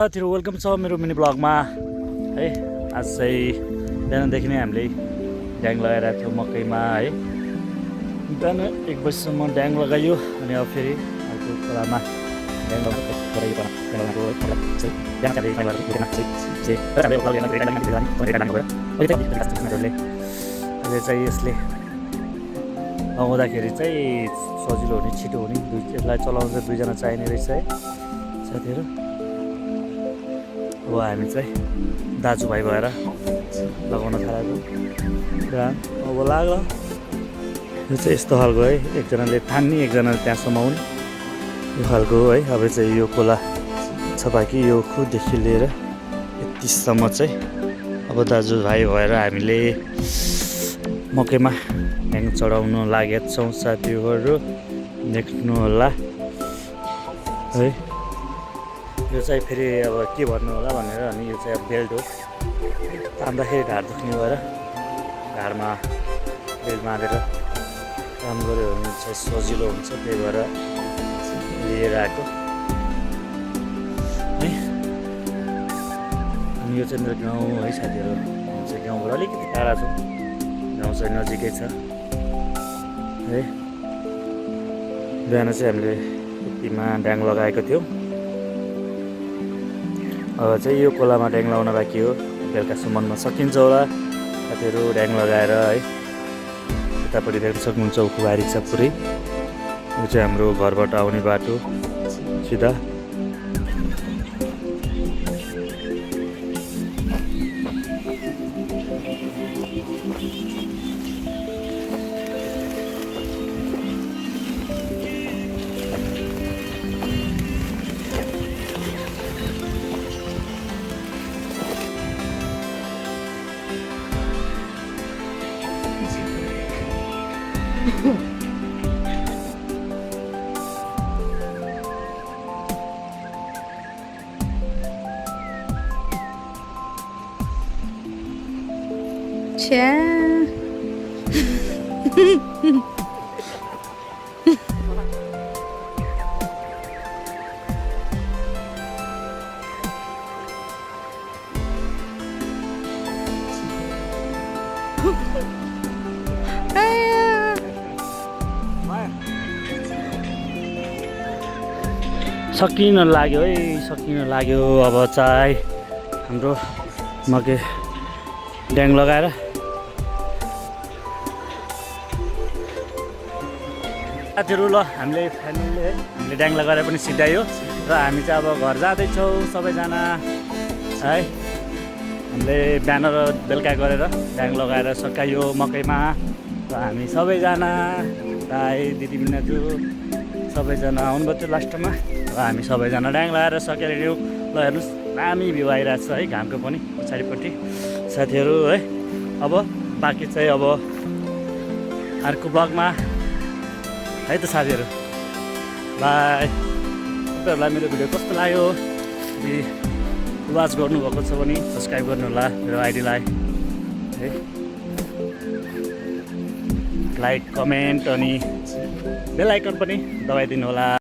साथीहरु वेलकम छ मेरो मिनी ब्लगमा है। आज चाहिँ बिहानदेखि नै हामीले ड्याङ लगाइरहेको थियौँ मकैमा है। बिहान 1 बजीसम्म ड्याङ लगाइयो अनि अब फेरि अर्को खोलामा ड्याङ लगाइयो। अहिले चाहिँ यसले आउँदाखेरि चाहिँ सजिलो हुने छिटो हुने यसलाई चलाउन चाहिँ 2 जना चाहिने रहेछ है साथीहरु। अब हामी चाहिँ दाजुभाइ भएर लगाउन थालेको ड्याङ अब लाग्यो। यो चाहिँ यस्तो खालको है, एकजनाले तान्ने एकजनाले त्यहाँ समाउने यो खालको है। अब चाहिँ यो खोला छ बाँकी यो खुदेखि लिएर यतिसम्म चाहिँ अब दाजुभाइ भएर हामीले मकैमा ड्याङ चढाउन लागेका छौँ साथीहरू, देख्नु होला है। यो चाहिँ फेरि अब के भन्नु होला भनेर अनि यो चाहिँ अब बेल्ट हो, तान्दाखेरि ढाड दुख्ने भएर ढाडमा बेल्ट बाँधेर काम गऱ्यो भने चाहिँ सजिलो हुन्छ, त्यही भएर लिएर आएको है। अनि यो चाहिँ मेरो गाउँ है साथीहरू, हामी चाहिँ गाउँबाट अलिकति टाढा छौँ, गाउँ चाहिँ नजिकै छ है। बिहान चाहिँ हामीले यतिमा ड्याङ लगाएको थियौँ। अब चाहिँ यो खोलामा ड्याङ लगाउन बाँकी हो, बेलुकासम्ममा सकिन्छ होला साथीहरू ड्याङ लगाएर है। यतापट्टि देख्न सक्नुहुन्छ उखुबारी छ पुरै, यो चाहिँ हाम्रो घरबाट आउने बाटो सिधा। सकिन लाग्यो है, सकिन लाग्यो। अब चाहिँ हाम्रो मकै ड्याङ लगाएर साथीहरू ल हामीले ड्याङ लगाएर पनि सिधायो र हामी चाहिँ अब घर जाँदैछौँ सबैजना है। हामीले बिहान र बेलुका गरेर ड्याङ लगाएर सकायो मकैमा र हामी सबैजना दाइ दिदी मिनाजु सबैजना आउनुभयो थियो लास्टमा र हामी सबैजना ड्याङ लगाएर सकेर हिँड्यौँ। ल हेर्नुहोस् दामी भ्यू आइरहेको छ है घामको पनि पछाडिपट्टि साथीहरू है। अब बाँकी चाहिँ अब अर्को ब्लगमा है त साथीहरू, बाई। तपाईँहरूलाई मेरो भिडियो कस्तो लाग्यो, यदि वाच गर्नुभएको छ भने सब्सक्राइब गर्नु होला मेरो आइडीलाई है। लाइक कमेन्ट अनि बेल आइकन पनि दबाइदिनु होला।